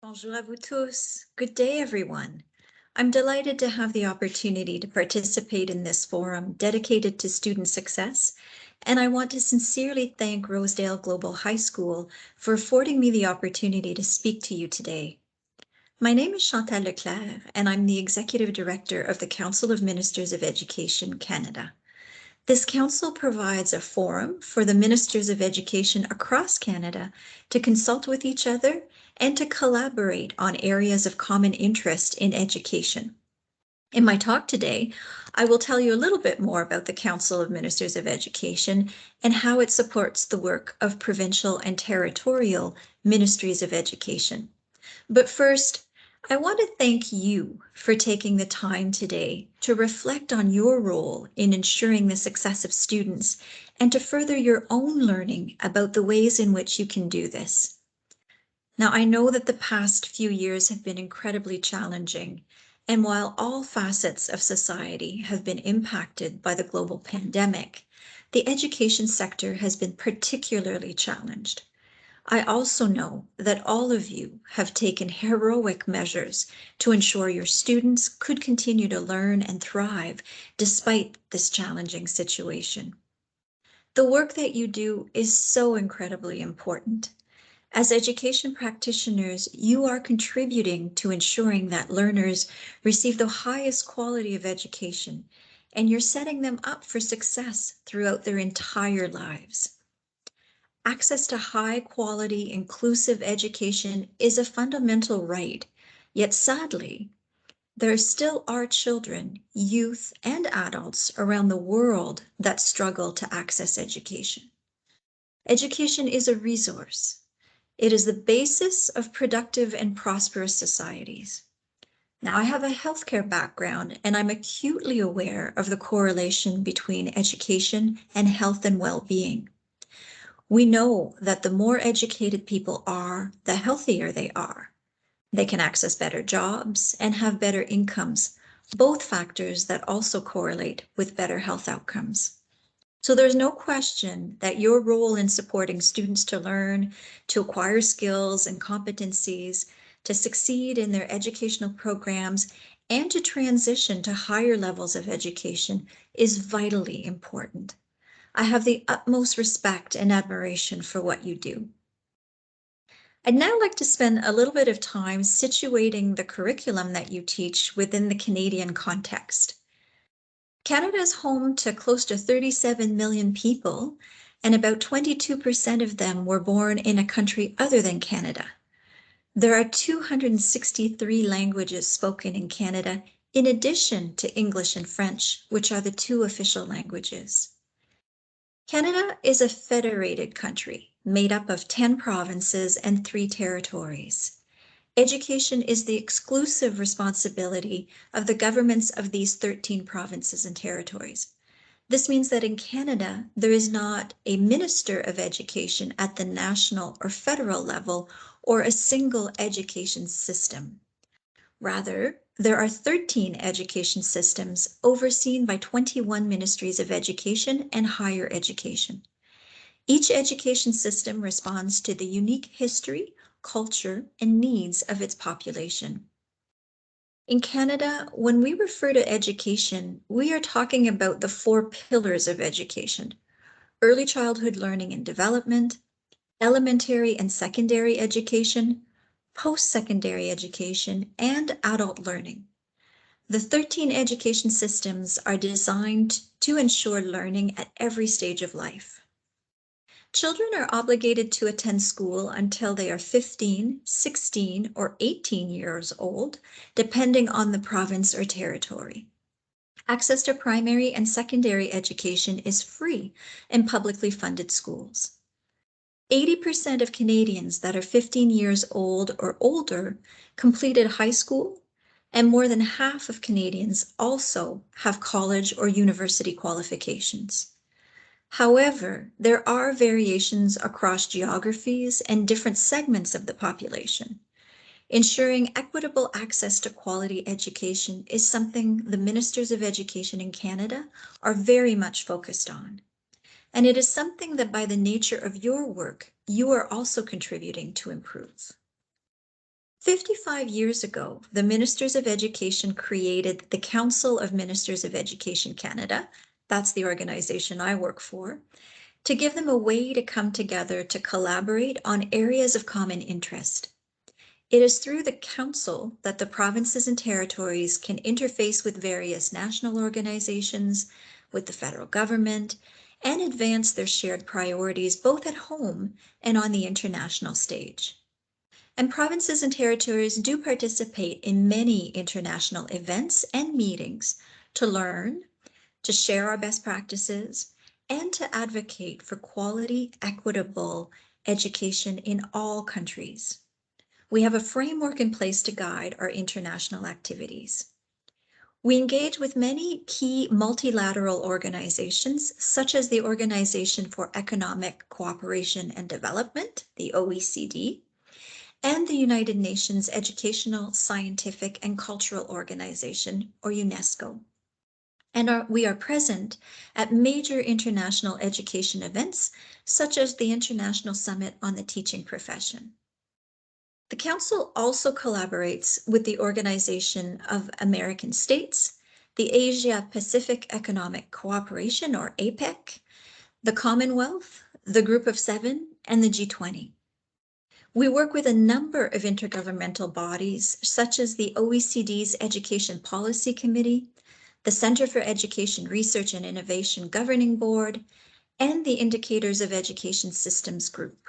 Bonjour à vous tous. Good day, everyone. I'm delighted to have the opportunity to participate in this forum dedicated to student success, and I want to sincerely thank Rosedale Global High School for affording me the opportunity to speak to you today. My name is Chantale LeClerc, and I'm the Executive Director of the Council of Ministers of Education Canada. This council provides a forum for the ministers of education across Canada to consult with each other and to collaborate on areas of common interest in education. In my talk today, I will tell you a little bit more about the Council of Ministers of Education and how it supports the work of provincial and territorial ministries of education. But first, I want to thank you for taking the time today to reflect on your role in ensuring the success of students and to further your own learning about the ways in which you can do this. Now, I know that the past few years have been incredibly challenging, and while all facets of society have been impacted by the global pandemic, the education sector has been particularly challenged. I also know that all of you have taken heroic measures to ensure your students could continue to learn and thrive despite this challenging situation. The work that you do is so incredibly important. As education practitioners, you are contributing to ensuring that learners receive the highest quality of education, and you're setting them up for success throughout their entire lives. Access to high-quality, inclusive education is a fundamental right, yet sadly, there still are children, youth, and adults around the world that struggle to access education. Education is a resource. It is the basis of productive and prosperous societies. Now, I have a healthcare background, and I'm acutely aware of the correlation between education and health and well-being. We know that the more educated people are, the healthier they are. They can access better jobs and have better incomes, both factors that also correlate with better health outcomes. So there's no question that your role in supporting students to learn, to acquire skills and competencies, to succeed in their educational programs, and to transition to higher levels of education is vitally important. I have the utmost respect and admiration for what you do. I'd now like to spend a little bit of time situating the curriculum that you teach within the Canadian context. Canada is home to close to 37 million people, and about 22% of them were born in a country other than Canada. There are 263 languages spoken in Canada, in addition to English and French, which are the two official languages. Canada is a federated country made up of 10 provinces and 3 territories. Education is the exclusive responsibility of the governments of these 13 provinces and territories. This means that in Canada, there is not a minister of education at the national or federal level or a single education system. Rather, there are 13 education systems overseen by 21 ministries of education and higher education. Each education system responds to the unique history, culture, and needs of its population. In Canada, when we refer to education, we are talking about the 4 pillars of education: early childhood learning and development, elementary and secondary education, post-secondary education, and adult learning. The 13 education systems are designed to ensure learning at every stage of life. Children are obligated to attend school until they are 15, 16, or 18 years old, depending on the province or territory. Access to primary and secondary education is free in publicly funded schools. 80% of Canadians that are 15 years old or older completed high school, and more than half of Canadians also have college or university qualifications. However, there are variations across geographies and different segments of the population. Ensuring equitable access to quality education is something the ministers of education in Canada are very much focused on. And it is something that by the nature of your work, you are also contributing to improve. 55 years ago, the Ministers of Education created the Council of Ministers of Education Canada, that's the organization I work for, to give them a way to come together to collaborate on areas of common interest. It is through the Council that the provinces and territories can interface with various national organizations, with the federal government, and advance their shared priorities both at home and on the international stage. And provinces and territories do participate in many international events and meetings to learn, to share our best practices, and to advocate for quality, equitable education in all countries. We have a framework in place to guide our international activities. We engage with many key multilateral organizations, such as the Organization for Economic Cooperation and Development, the OECD, and the United Nations Educational, Scientific, and Cultural Organization, or UNESCO. And we are present at major international education events, such as the International Summit on the Teaching Profession. The Council also collaborates with the Organization of American States, the Asia-Pacific Economic Cooperation, or APEC, the Commonwealth, the Group of Seven, and the G20. We work with a number of intergovernmental bodies, such as the OECD's Education Policy Committee, the Center for Education Research and Innovation Governing Board, and the Indicators of Education Systems Group.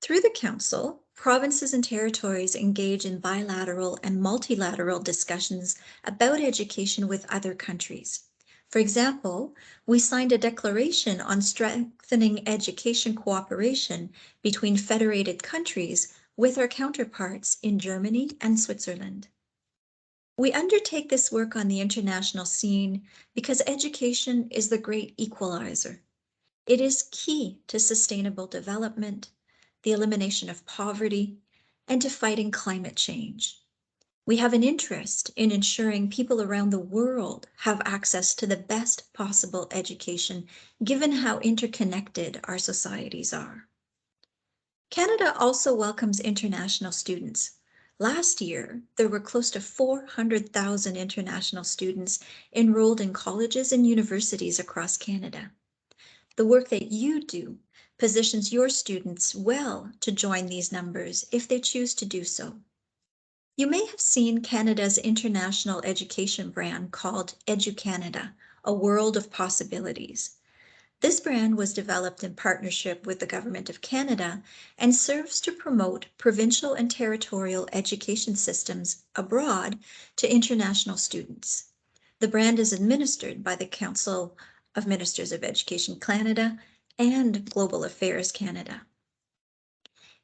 Through the Council, provinces and territories engage in bilateral and multilateral discussions about education with other countries. For example, we signed a declaration on strengthening education cooperation between federated countries with our counterparts in Germany and Switzerland. We undertake this work on the international scene because education is the great equalizer. It is key to sustainable development, the elimination of poverty, and to fighting climate change. We have an interest in ensuring people around the world have access to the best possible education, given how interconnected our societies are. Canada also welcomes international students. Last year, there were close to 400,000 international students enrolled in colleges and universities across Canada. The work that you do positions your students well to join these numbers if they choose to do so. You may have seen Canada's international education brand called EduCanada, a world of possibilities. This brand was developed in partnership with the Government of Canada and serves to promote provincial and territorial education systems abroad to international students. The brand is administered by the Council of Ministers of Education Canada and Global Affairs Canada.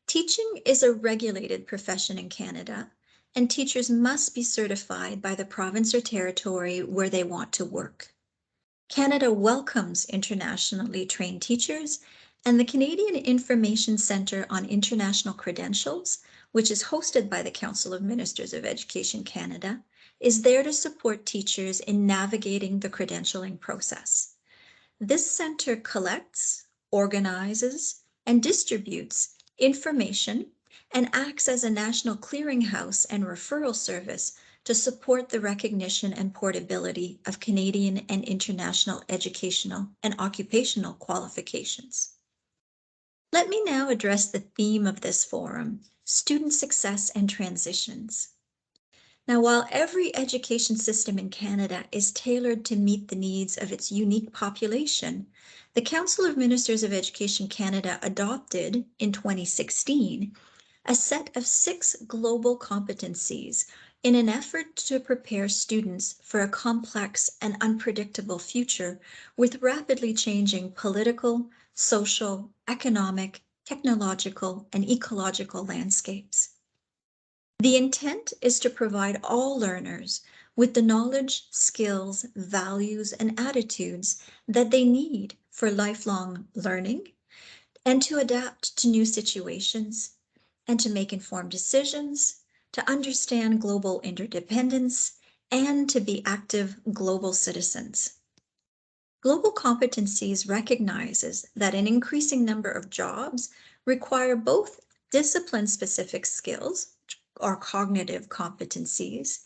Teaching is a regulated profession in Canada, and teachers must be certified by the province or territory where they want to work. Canada welcomes internationally trained teachers, and the Canadian Information Centre on International Credentials, which is hosted by the Council of Ministers of Education Canada, is there to support teachers in navigating the credentialing process. This centre collects, organizes, and distributes information and acts as a national clearinghouse and referral service to support the recognition and portability of Canadian and international educational and occupational qualifications. Let me now address the theme of this forum, student success and transitions. Now, while every education system in Canada is tailored to meet the needs of its unique population, the Council of Ministers of Education Canada adopted in 2016 a set of 6 global competencies in an effort to prepare students for a complex and unpredictable future with rapidly changing political, social, economic, technological, and ecological landscapes. The intent is to provide all learners with the knowledge, skills, values, and attitudes that they need for lifelong learning and to adapt to new situations and to make informed decisions, to understand global interdependence, and to be active global citizens. Global competencies recognizes that an increasing number of jobs require both discipline-specific skills, or cognitive competencies,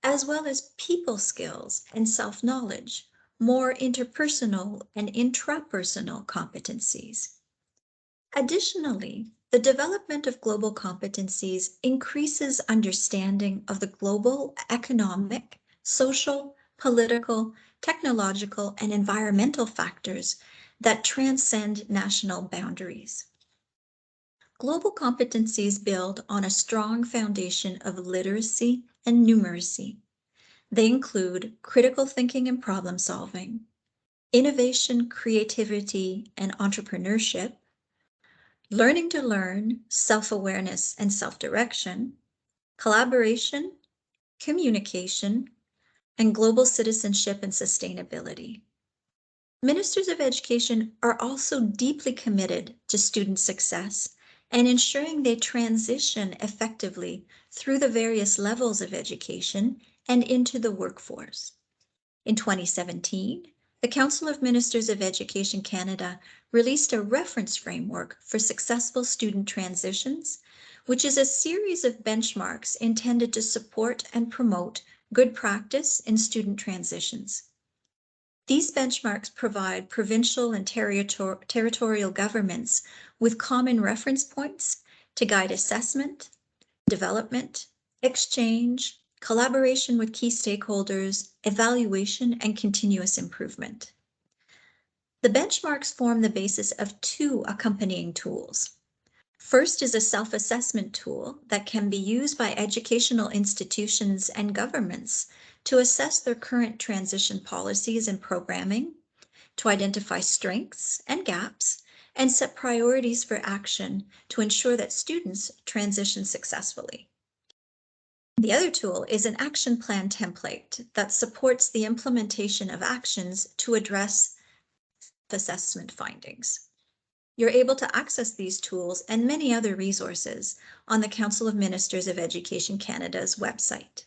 as well as people skills and self-knowledge, more interpersonal and intrapersonal competencies. Additionally, the development of global competencies increases understanding of the global economic, social, political, technological, and environmental factors that transcend national boundaries. Global competencies build on a strong foundation of literacy and numeracy. They include critical thinking and problem solving, innovation, creativity, and entrepreneurship, learning to learn, self-awareness and self-direction, collaboration, communication, and global citizenship and sustainability. Ministers of Education are also deeply committed to student success and ensuring they transition effectively through the various levels of education and into the workforce. In 2017, the Council of Ministers of Education Canada released a reference framework for successful student transitions, which is a series of benchmarks intended to support and promote good practice in student transitions. These benchmarks provide provincial and territorial governments with common reference points to guide assessment, development, exchange, collaboration with key stakeholders, evaluation, and continuous improvement. The benchmarks form the basis of two accompanying tools. First is a self-assessment tool that can be used by educational institutions and governments to assess their current transition policies and programming, to identify strengths and gaps, and set priorities for action to ensure that students transition successfully. The other tool is an action plan template that supports the implementation of actions to address assessment findings. You're able to access these tools and many other resources on the Council of Ministers of Education Canada's website.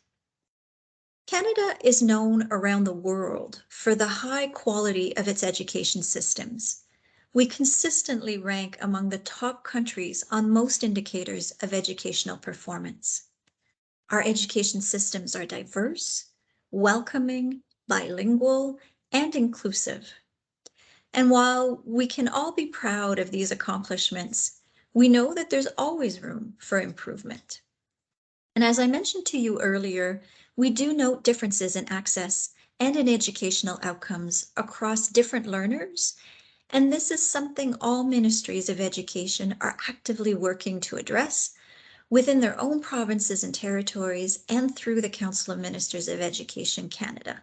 Canada is known around the world for the high quality of its education systems. We consistently rank among the top countries on most indicators of educational performance. Our education systems are diverse, welcoming, bilingual, and inclusive. And while we can all be proud of these accomplishments, we know that there's always room for improvement. And as I mentioned to you earlier, we do note differences in access and in educational outcomes across different learners, and this is something all ministries of education are actively working to address within their own provinces and territories and through the Council of Ministers of Education Canada.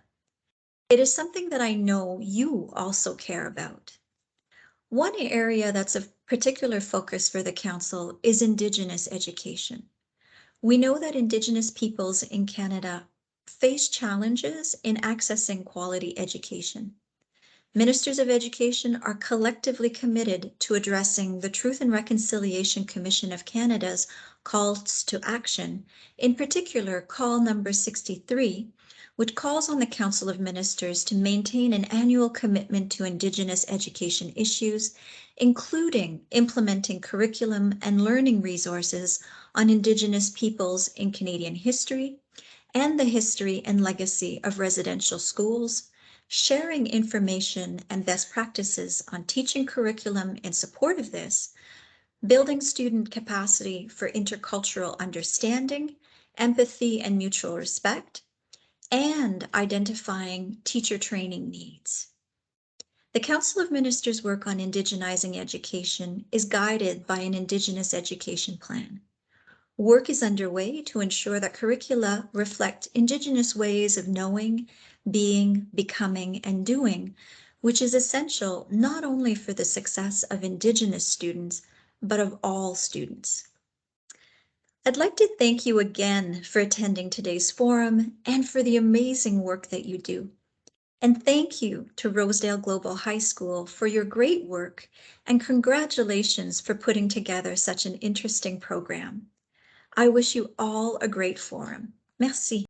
It is something that I know you also care about. One area that's of particular focus for the Council is Indigenous education. We know that Indigenous peoples in Canada face challenges in accessing quality education. Ministers of Education are collectively committed to addressing the Truth and Reconciliation Commission of Canada's calls to action, in particular call number 63, which calls on the Council of Ministers to maintain an annual commitment to Indigenous education issues, including implementing curriculum and learning resources on Indigenous peoples in Canadian history and the history and legacy of residential schools, sharing information and best practices on teaching curriculum in support of this, building student capacity for intercultural understanding, empathy, and mutual respect, and identifying teacher training needs. The Council of Ministers' work on Indigenizing education is guided by an Indigenous education plan. Work is underway to ensure that curricula reflect Indigenous ways of knowing, being, becoming, and doing, which is essential not only for the success of Indigenous students, but of all students. I'd like to thank you again for attending today's forum and for the amazing work that you do. And thank you to Rosedale Global High School for your great work, and congratulations for putting together such an interesting program. I wish you all a great forum. Merci.